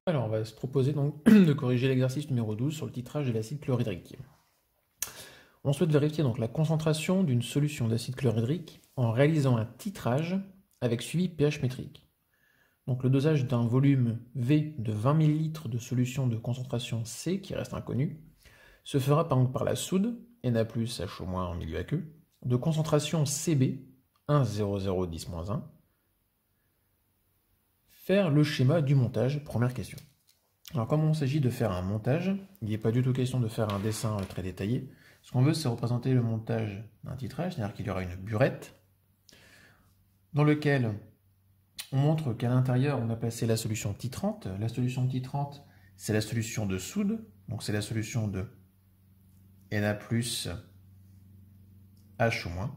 Alors, on va se proposer donc de corriger l'exercice numéro 12 sur le titrage de l'acide chlorhydrique. On souhaite vérifier donc la concentration d'une solution d'acide chlorhydrique en réalisant un titrage avec suivi pH métrique. Donc le dosage d'un volume V de 20 ml de solution de concentration C, qui reste inconnu, se fera par la soude, Na plus H- en milieu aqueux, de concentration CB, 1,0010-1. Faire le schéma du montage, première question. Alors comme il s'agit de faire un montage, il n'est pas du tout question de faire un dessin très détaillé. Ce qu'on veut, c'est représenter le montage d'un titrage, c'est-à-dire qu'il y aura une burette dans laquelle on montre qu'à l'intérieur, on a placé la solution titrante. La solution titrante, c'est la solution de soude, donc c'est la solution de Na plus H-.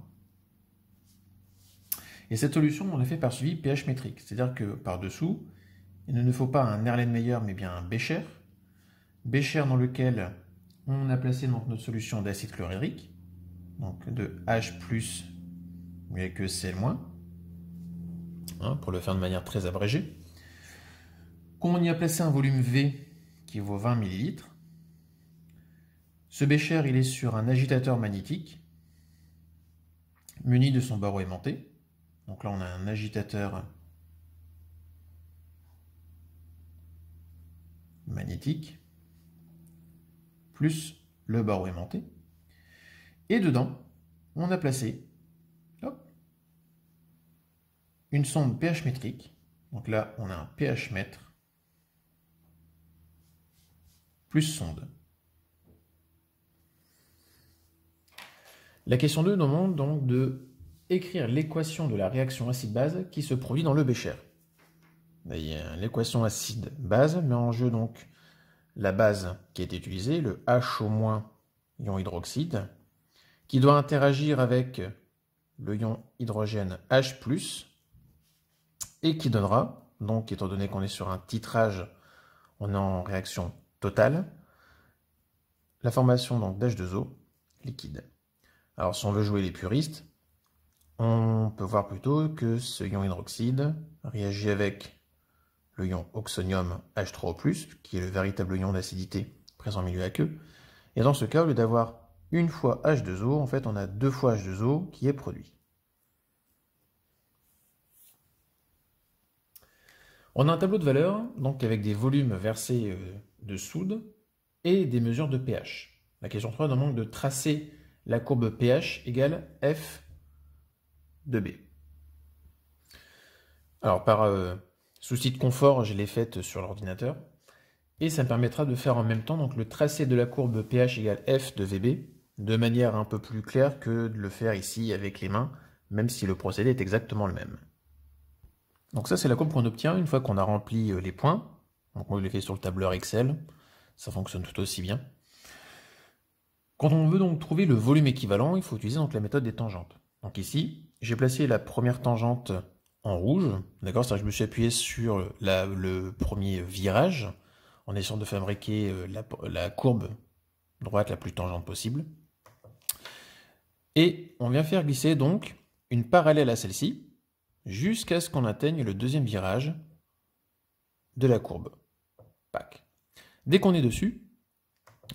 Et cette solution, on l'a fait par suivi pH métrique, c'est-à-dire que par-dessous, il ne nous faut pas un Erlenmeyer, mais bien un Becher. Becher dans lequel on a placé donc notre solution d'acide chlorhydrique, donc de H+, mieux que Cl-, pour le faire de manière très abrégée. Qu'on y a placé un volume V qui vaut 20 ml. Ce Becher, il est sur un agitateur magnétique, muni de son barreau aimanté. Donc là, on a un agitateur magnétique, plus le barreau aimanté. Et dedans, on a placé une sonde pH métrique. Donc là, on a un pH mètre plus sonde. La question 2 nous demande donc de écrire l'équation de la réaction acide-base qui se produit dans le bécher. L'équation acide-base met en jeu donc la base qui a été utilisée, le H- ion hydroxyde, qui doit interagir avec le ion hydrogène H+, et qui donnera, donc étant donné qu'on est sur un titrage, on est en réaction totale, la formation donc d'H2O liquide. Alors si on veut jouer les puristes, on peut voir plutôt que ce ion hydroxyde réagit avec le ion oxonium H3O+, qui est le véritable ion d'acidité présent en milieu aqueux. Et dans ce cas, au lieu d'avoir une fois H2O, en fait on a deux fois H2O qui est produit. On a un tableau de valeurs, donc avec des volumes versés de soude et des mesures de pH. La question 3 demande de tracer la courbe pH égale F de B. Alors par souci de confort, je l'ai faite sur l'ordinateur. Et ça me permettra de faire en même temps donc, le tracé de la courbe pH égale F de VB, de manière un peu plus claire que de le faire ici avec les mains, même si le procédé est exactement le même. Donc ça, c'est la courbe qu'on obtient une fois qu'on a rempli les points. Donc moi, je l'ai fait sur le tableur Excel. Ça fonctionne tout aussi bien. Quand on veut donc trouver le volume équivalent, il faut utiliser donc la méthode des tangentes. Donc ici, j'ai placé la première tangente en rouge. D'accord, c'est-à-dire que je me suis appuyé sur le premier virage en essayant de fabriquer la courbe droite la plus tangente possible. Et on vient faire glisser donc une parallèle à celle-ci, jusqu'à ce qu'on atteigne le deuxième virage de la courbe. Pac. Dès qu'on est dessus,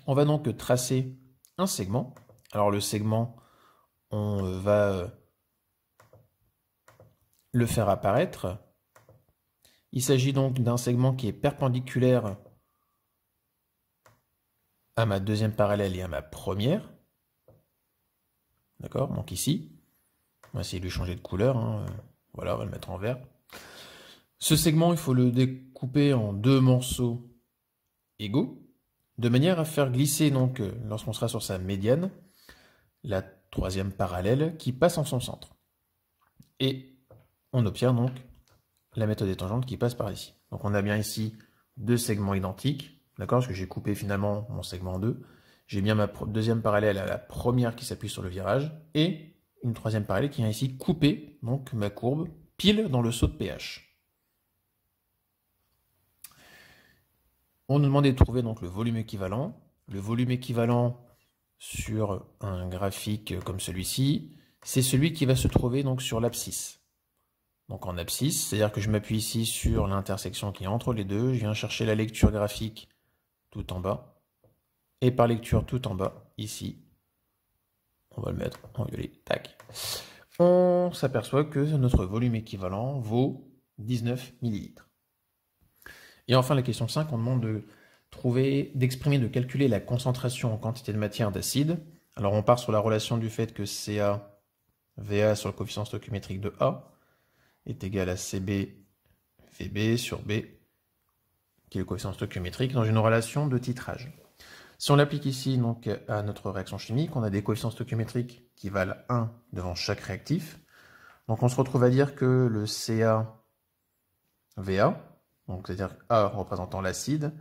on va donc tracer un segment. Alors le segment, on va le faire apparaître. Il s'agit donc d'un segment qui est perpendiculaire à ma deuxième parallèle et à ma première. D'accord? Donc ici, on va essayer de lui changer de couleur. Voilà, on va le mettre en vert. Ce segment, il faut le découper en deux morceaux égaux, de manière à faire glisser, donc, lorsqu'on sera sur sa médiane, la troisième parallèle qui passe en son centre. Et on obtient donc la méthode des tangentes qui passe par ici. Donc on a bien ici deux segments identiques, d'accord, parce que j'ai coupé finalement mon segment en deux. J'ai bien ma deuxième parallèle à la première qui s'appuie sur le virage, et une troisième parallèle qui vient ici couper donc ma courbe pile dans le saut de pH. On nous demandait de trouver donc le volume équivalent. Le volume équivalent sur un graphique comme celui-ci, c'est celui qui va se trouver donc sur l'abscisse. donc en abscisse, c'est-à-dire que je m'appuie ici sur l'intersection qui est entre les deux, je viens chercher la lecture graphique tout en bas, et par lecture tout en bas, ici, on va le mettre en violet, tac, on s'aperçoit que notre volume équivalent vaut 19 ml. Et enfin, la question 5, on demande d'exprimer, de calculer la concentration en quantité de matière d'acide. Alors on part sur la relation du fait que Ca, Va sur le coefficient stoichiométrique de A, est égal à Cb, Vb sur B, qui est le coefficient stoichiométrique, dans une relation de titrage. Si on l'applique ici donc, à notre réaction chimique, on a des coefficients stoichiométriques qui valent 1 devant chaque réactif. Donc on se retrouve à dire que le CaVa, donc c'est-à-dire A représentant l'acide,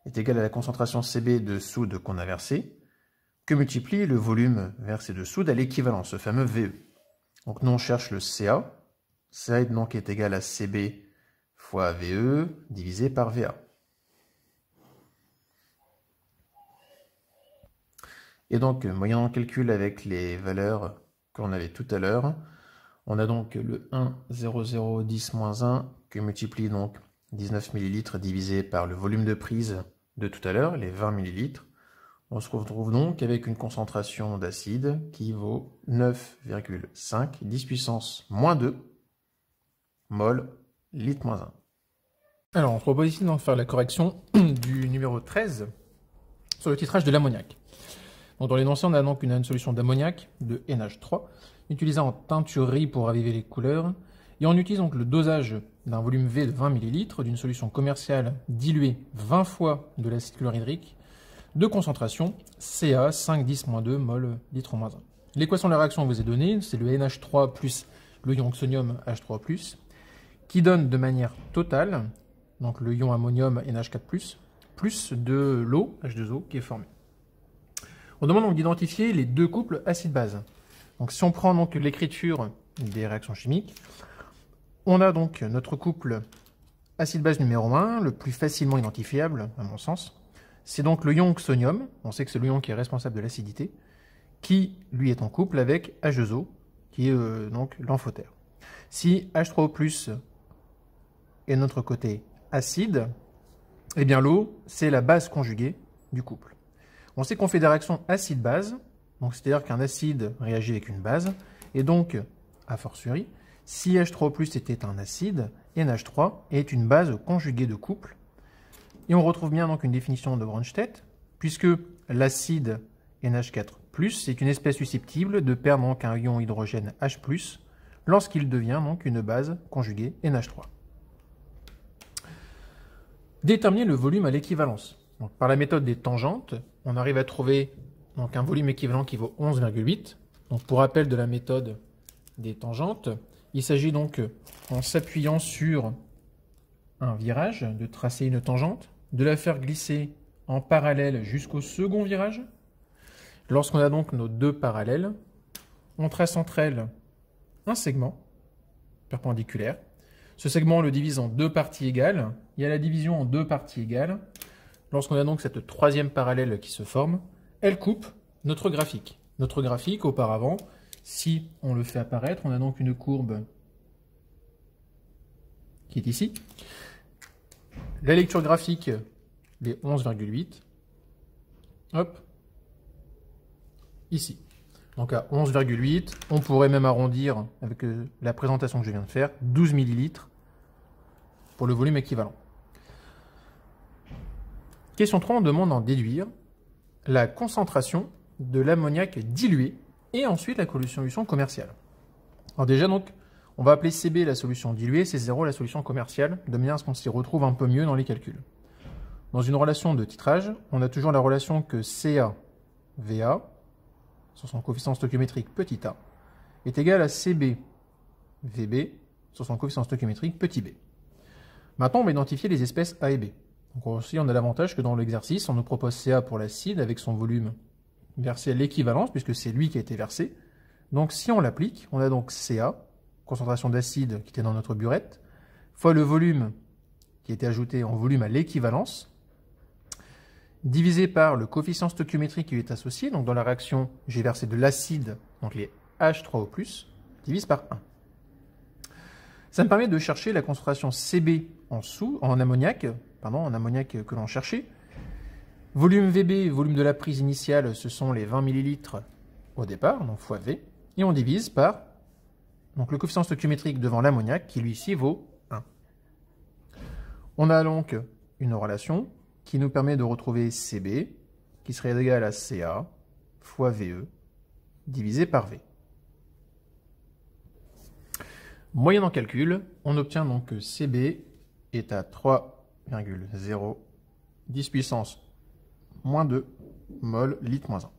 est égal à la concentration Cb de soude qu'on a versée, que multiplie le volume versé de soude à l'équivalent, ce fameux Ve. Donc nous on cherche le Ca. Ca donc est égal à Cb fois Ve divisé par Va. Et donc, moyennant le calcul avec les valeurs qu'on avait tout à l'heure, on a donc le 1, 0, 0, 10, moins 1, que multiplie donc 19 ml divisé par le volume de prise de tout à l'heure, les 20 ml. On se retrouve donc avec une concentration d'acide qui vaut 9,5, 10 puissance moins 2, mol, litre moins 1. Alors, on se propose ici de faire la correction du numéro 13 sur le titrage de l'ammoniac. Donc, dans l'énoncé, on a donc une solution d'ammoniac de NH3, utilisée en teinturerie pour raviver les couleurs, et on utilise donc le dosage d'un volume V de 20 ml d'une solution commerciale diluée 20 fois de l'acide chlorhydrique, de concentration Ca 5,10-2 mol litre moins 1. L'équation de la réaction vous est donnée, c'est le NH3 plus le ion oxonium H3+, qui donne de manière totale, donc le ion ammonium NH4+, plus de l'eau H2O qui est formé. On demande donc d'identifier les deux couples acide-base. Donc si on prend donc l'écriture des réactions chimiques, on a donc notre couple acide-base numéro 1, le plus facilement identifiable à mon sens. C'est donc le ion oxonium, on sait que c'est le ion qui est responsable de l'acidité, qui lui est en couple avec H2O, qui est donc l'amphotère. Si H3O+, est notre côté acide, eh bien l'eau, c'est la base conjuguée du couple. On sait qu'on fait des réactions acide-base, donc c'est-à-dire qu'un acide réagit avec une base, et donc, a fortiori, si H3O+ était un acide, NH3 est une base conjuguée de couple. Et on retrouve bien donc une définition de Bronsted, puisque l'acide NH4+, est une espèce susceptible de perdre donc un ion hydrogène H+, lorsqu'il devient donc une base conjuguée NH3. Déterminer le volume à l'équivalence. Par la méthode des tangentes, on arrive à trouver donc un volume équivalent qui vaut 11,8. Donc pour rappel de la méthode des tangentes, il s'agit donc, en s'appuyant sur un virage, de tracer une tangente, de la faire glisser en parallèle jusqu'au second virage. Lorsqu'on a donc nos deux parallèles, on trace entre elles un segment perpendiculaire. Ce segment, on le divise en deux parties égales. Il y a la division en deux parties égales. Lorsqu'on a donc cette troisième parallèle qui se forme, elle coupe notre graphique. Notre graphique, auparavant, si on le fait apparaître, on a donc une courbe qui est ici. La lecture graphique, les 11,8. Hop. Ici. Donc à 11,8, on pourrait même arrondir avec la présentation que je viens de faire, 12 ml pour le volume équivalent. Question 3, on demande d'en déduire la concentration de l'ammoniac dilué et ensuite la solution commerciale. Alors déjà, donc, on va appeler Cb la solution diluée, C0 la solution commerciale, de manière à ce qu'on s'y retrouve un peu mieux dans les calculs. Dans une relation de titrage, on a toujours la relation que CaVa, sur son coefficient stoichiométrique petit a, est égal à CbVb, sur son coefficient stoichiométrique petit b. Maintenant, on va identifier les espèces A et B. Donc aussi, on a l'avantage que dans l'exercice, on nous propose Ca pour l'acide avec son volume versé à l'équivalence, puisque c'est lui qui a été versé. Donc si on l'applique, on a donc Ca, concentration d'acide qui était dans notre burette, fois le volume qui a été ajouté en volume à l'équivalence, divisé par le coefficient stoichiométrique qui lui est associé. Donc dans la réaction, j'ai versé de l'acide, donc les H3O+, divise par 1. Ça me permet de chercher la concentration Cb en ammoniac, que l'on cherchait. Volume Vb, volume de la prise initiale, ce sont les 20 ml au départ, donc fois V, et on divise par donc, le coefficient stoichiométrique devant l'ammoniac, qui lui ici vaut 1. On a donc une relation qui nous permet de retrouver Cb, qui serait égal à Ca fois Ve, divisé par V. Moyennant calcul, on obtient donc que Cb est à 3,0 10 puissance moins 2 mol litre moins 1.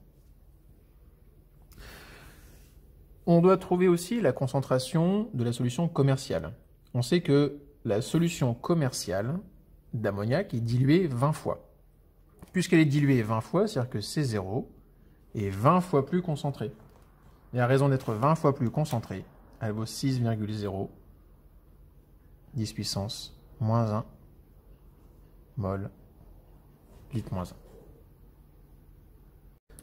On doit trouver aussi la concentration de la solution commerciale. On sait que la solution commerciale d'ammoniac est diluée 20 fois. Puisqu'elle est diluée 20 fois, c'est-à-dire que C0 est 20 fois plus concentrée. Et à raison d'être 20 fois plus concentrée, elle vaut 6,0 10 puissance moins 1 mol litre moins 1.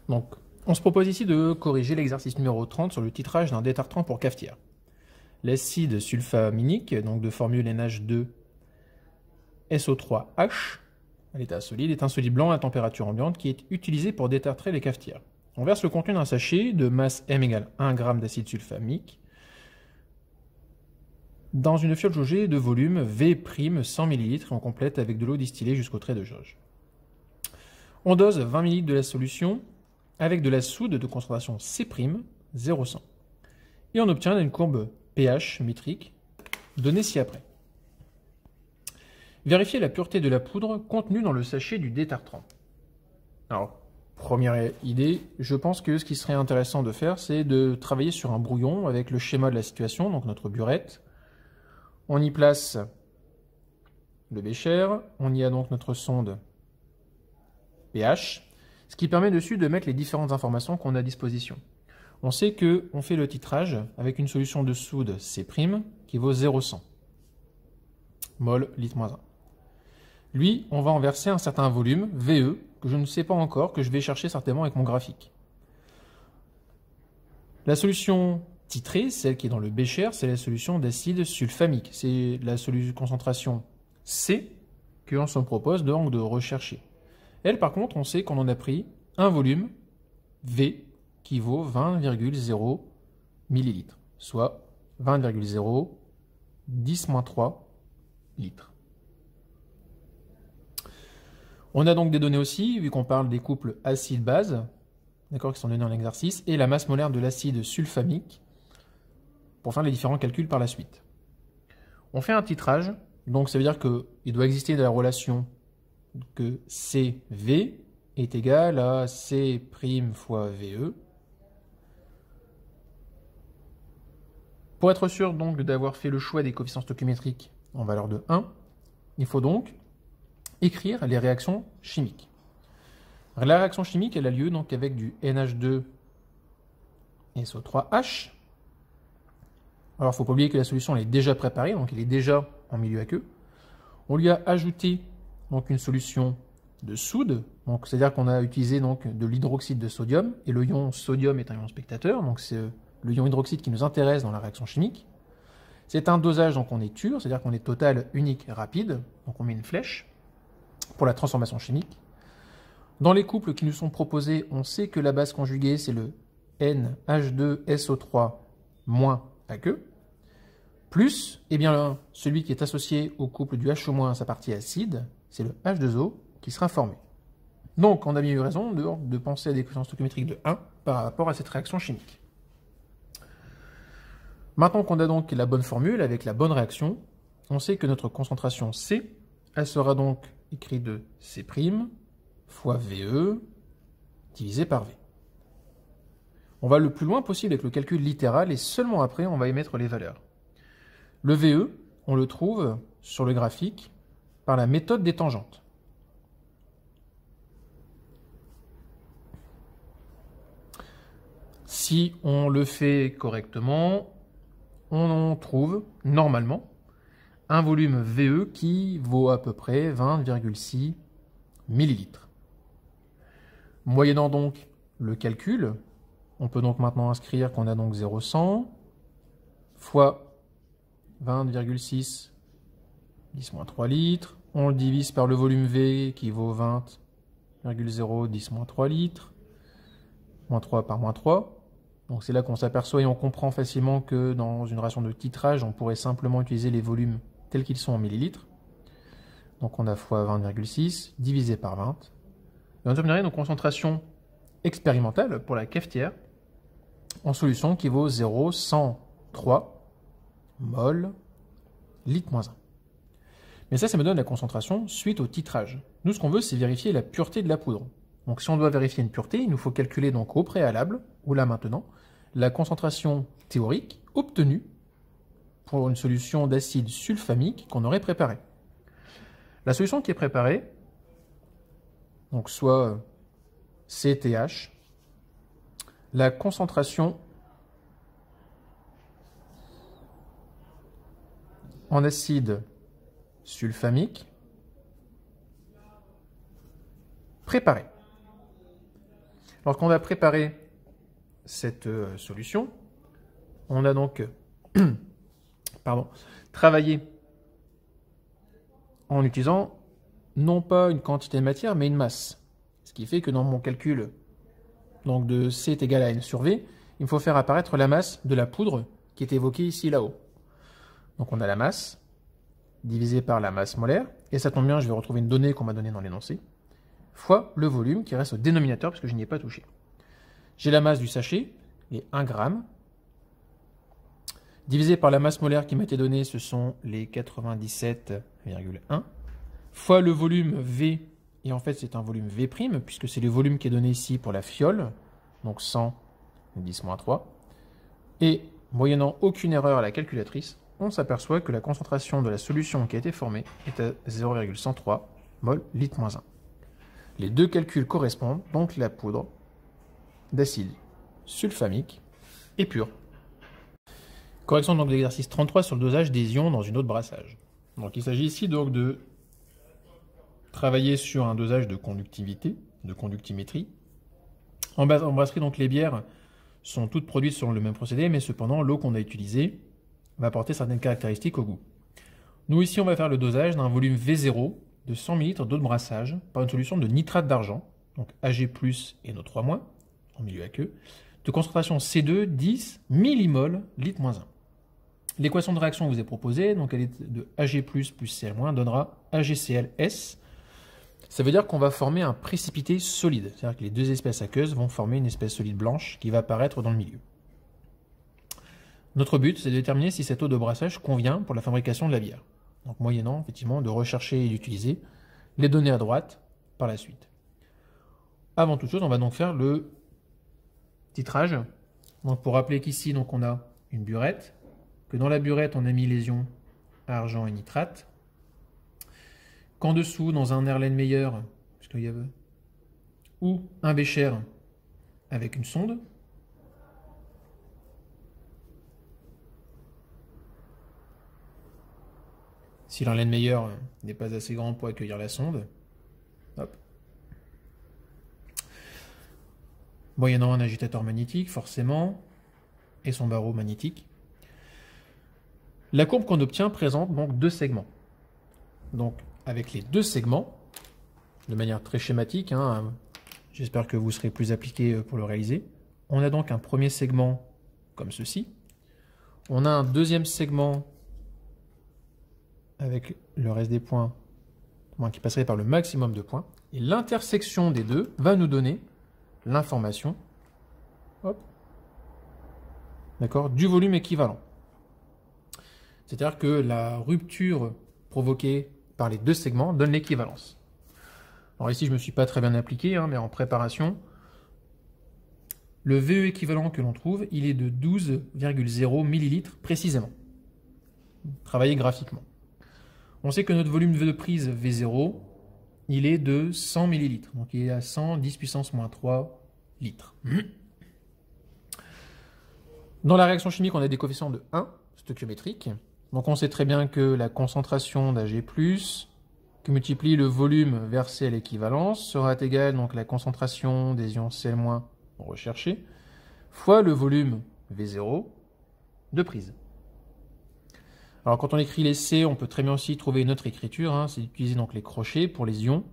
Donc, on se propose ici de corriger l'exercice numéro 30 sur le titrage d'un détartrant pour cafetière. L'acide sulfaminique, donc de formule NH2SO3H, à l'état solide, est un solide blanc à température ambiante qui est utilisé pour détartrer les cafetières. On verse le contenu d'un sachet de masse M égale 1 g d'acide sulfamique dans une fiole jaugée de volume V' 100 ml et on complète avec de l'eau distillée jusqu'au trait de jauge. On dose 20 ml de la solution avec de la soude de concentration C', 0,100. Et on obtient une courbe pH métrique donnée ci-après. Vérifier la pureté de la poudre contenue dans le sachet du détartrant. Alors, première idée, je pense que ce qui serait intéressant de faire, c'est de travailler sur un brouillon avec le schéma de la situation, donc notre burette. On y place le bécher, on y a donc notre sonde pH, ce qui permet dessus de mettre les différentes informations qu'on a à disposition. On sait qu'on fait le titrage avec une solution de soude C' qui vaut 0,100 mol litre moins 1. Lui, on va en verser un certain volume, VE, que je ne sais pas encore, que je vais chercher certainement avec mon graphique. La solution titrée, celle qui est dans le bécher, c'est la solution d'acide sulfamique. C'est la concentration C que l'on se propose donc de rechercher. Elle, par contre, on sait qu'on en a pris un volume V qui vaut 20,0 ml, soit 20,0 10-3 litres. On a donc des données aussi, vu qu'on parle des couples acide-base, d'accord, qui sont donnés en exercice, et la masse molaire de l'acide sulfamique, pour faire les différents calculs par la suite. On fait un titrage, donc ça veut dire qu'il doit exister de la relation que CV est égal à C' fois VE. Pour être sûr donc d'avoir fait le choix des coefficients stoichiométriques en valeur de 1, il faut donc écrire les réactions chimiques. La réaction chimique, elle a lieu donc avec du NH2SO3H. Alors, il ne faut pas oublier que la solution elle est déjà préparée, donc elle est déjà en milieu aqueux. On lui a ajouté donc une solution de soude, donc c'est-à-dire qu'on a utilisé donc de l'hydroxyde de sodium, et le ion sodium est un ion spectateur, donc c'est le ion hydroxyde qui nous intéresse dans la réaction chimique. C'est un dosage donc on est tur, c'est-à-dire qu'on est total, unique, rapide, donc on met une flèche pour la transformation chimique. Dans les couples qui nous sont proposés, on sait que la base conjuguée c'est le NH2SO3- aqueux, plus, eh bien, celui qui est associé au couple du HO- à sa partie acide, c'est le H2O qui sera formé. Donc, on a bien eu raison de penser à des coefficients stoichiométriques de 1 par rapport à cette réaction chimique. Maintenant qu'on a donc la bonne formule avec la bonne réaction, on sait que notre concentration C, elle sera donc écrite de C' fois VE divisé par V. On va le plus loin possible avec le calcul littéral et seulement après on va émettre les valeurs. Le VE, on le trouve sur le graphique par la méthode des tangentes. Si on le fait correctement, on trouve normalement un volume VE qui vaut à peu près 20,6 millilitres. Moyennant donc le calcul, on peut donc maintenant inscrire qu'on a donc 0,100 fois 20,6, 10-3 litres. On le divise par le volume V qui vaut 20,0, 10-3 litres. Moins 3 par moins 3. Donc c'est là qu'on s'aperçoit et on comprend facilement que dans une ration de titrage, on pourrait simplement utiliser les volumes tels qu'ils sont en millilitres. Donc on a fois 20,6 divisé par 20. Et on obtiendrait une concentration expérimentale pour la cafetière en solution qui vaut 0,103 mol litre moins 1. Mais ça me donne la concentration suite au titrage. Nous, ce qu'on veut, c'est vérifier la pureté de la poudre. Donc si on doit vérifier une pureté, il nous faut calculer donc au préalable, ou là maintenant, la concentration théorique obtenue pour une solution d'acide sulfamique qu'on aurait préparée. La solution qui est préparée, donc soit CTH, la concentration en acide sulfamique préparée. Lorsqu'on va préparer cette solution, on a donc travaillé en utilisant non pas une quantité de matière, mais une masse. Ce qui fait que dans mon calcul donc de C est égal à N sur V, il me faut faire apparaître la masse de la poudre qui est évoquée ici là-haut. Donc on a la masse divisée par la masse molaire, et ça tombe bien, je vais retrouver une donnée qu'on m'a donnée dans l'énoncé, fois le volume qui reste au dénominateur parce que je n'y ai pas touché. J'ai la masse du sachet, les 1 g, divisé par la masse molaire qui m'a été donnée, ce sont les 97,1, fois le volume V, et en fait c'est un volume V', puisque c'est le volume qui est donné ici pour la fiole, donc 100, 10-3, et moyennant aucune erreur à la calculatrice, on s'aperçoit que la concentration de la solution qui a été formée est à 0,103 mol litre moins 1. Les deux calculs correspondent, donc la poudre d'acide sulfamique est pure. Correction donc de l'exercice 33 sur le dosage des ions dans une eau de brassage. Donc il s'agit ici donc de travailler sur un dosage de conductivité, de conductimétrie. En brasserie, donc les bières sont toutes produites selon le même procédé, mais cependant l'eau qu'on a utilisée va apporter certaines caractéristiques au goût. Nous ici on va faire le dosage d'un volume V0 de 100 ml d'eau de brassage par une solution de nitrate d'argent, donc Ag+, et NO3-, en milieu aqueux, de concentration C2 10 millimol litre moins 1. L'équation de réaction vous est proposée, donc elle est de Ag+, plus Cl- donnera AgClS. Ça veut dire qu'on va former un précipité solide, c'est-à-dire que les deux espèces aqueuses vont former une espèce solide blanche qui va apparaître dans le milieu. Notre but, c'est de déterminer si cette eau de brassage convient pour la fabrication de la bière. Donc moyennant, effectivement, de rechercher et d'utiliser les données à droite par la suite. Avant toute chose, on va donc faire le titrage. Donc pour rappeler qu'ici, donc on a une burette, que dans la burette, on a mis les ions argent et nitrate, qu'en dessous, dans un Erlenmeyer, ou un bécher avec une sonde, si l'Erlenmeyer n'est pas assez grand pour accueillir la sonde, hop. Moyennant un agitateur magnétique, forcément, et son barreau magnétique. La courbe qu'on obtient présente donc deux segments. Donc, avec les deux segments, de manière très schématique, j'espère que vous serez plus appliqué pour le réaliser, on a donc un premier segment comme ceci. On a un deuxième segment avec le reste des points qui passerait par le maximum de points. Et l'intersection des deux va nous donner l'information du volume équivalent. C'est-à-dire que la rupture provoquée par les deux segments donne l'équivalence. Alors ici, je ne me suis pas très bien appliqué, mais en préparation, le VE équivalent que l'on trouve, il est de 12,0 ml précisément. Travaillé graphiquement. On sait que notre volume de prise V0, il est de 100 ml. Donc il est à 110 puissance moins 3 litres. Dans la réaction chimique, on a des coefficients de 1 stoichiométriques. Donc on sait très bien que la concentration d'Ag+, qui multiplie le volume versé à l'équivalence, sera égale donc la concentration des ions Cl- recherchés, fois le volume V0 de prise. Alors quand on écrit les C, on peut très bien aussi trouver une autre écriture, hein, c'est d'utiliser donc les crochets pour les ions,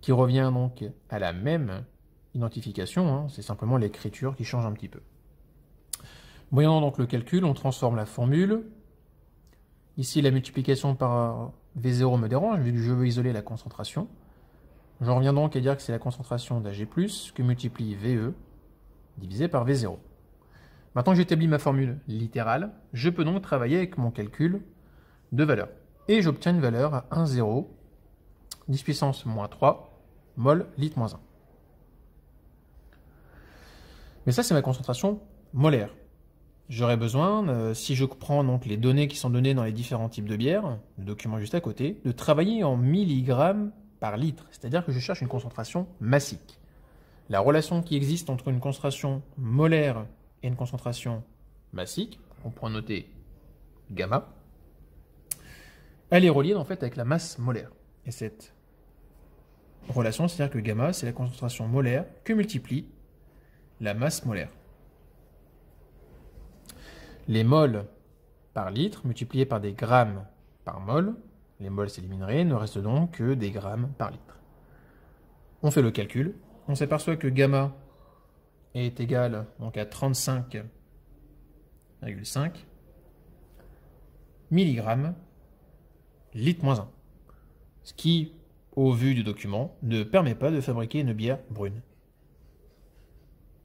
qui revient donc à la même identification, hein, c'est simplement l'écriture qui change un petit peu. Moyennant donc le calcul, on transforme la formule. Ici, la multiplication par V0 me dérange, vu que je veux isoler la concentration. J'en reviens donc à dire que c'est la concentration d'Ag+, que multiplie VE, divisé par V0. Maintenant que j'établis ma formule littérale, je peux donc travailler avec mon calcul de valeur. Et j'obtiens une valeur à 1,0, 10 puissance moins 3, mol litre moins 1. Mais ça, c'est ma concentration molaire. J'aurais besoin, si je prends donc les données qui sont données dans les différents types de bières, le document juste à côté, de travailler en milligrammes par litre, c'est-à-dire que je cherche une concentration massique. La relation qui existe entre une concentration molaire et une concentration massique, on pourra noter gamma, elle est reliée en fait avec la masse molaire. Et cette relation, c'est-à-dire que gamma, c'est la concentration molaire que multiplie la masse molaire. Les mols par litre multipliés par des grammes par mol, les mols s'élimineraient, il ne reste donc que des grammes par litre. On fait le calcul, on s'aperçoit que gamma est égal donc à 35,5 mg litre moins 1. Ce qui, au vu du document, ne permet pas de fabriquer une bière brune.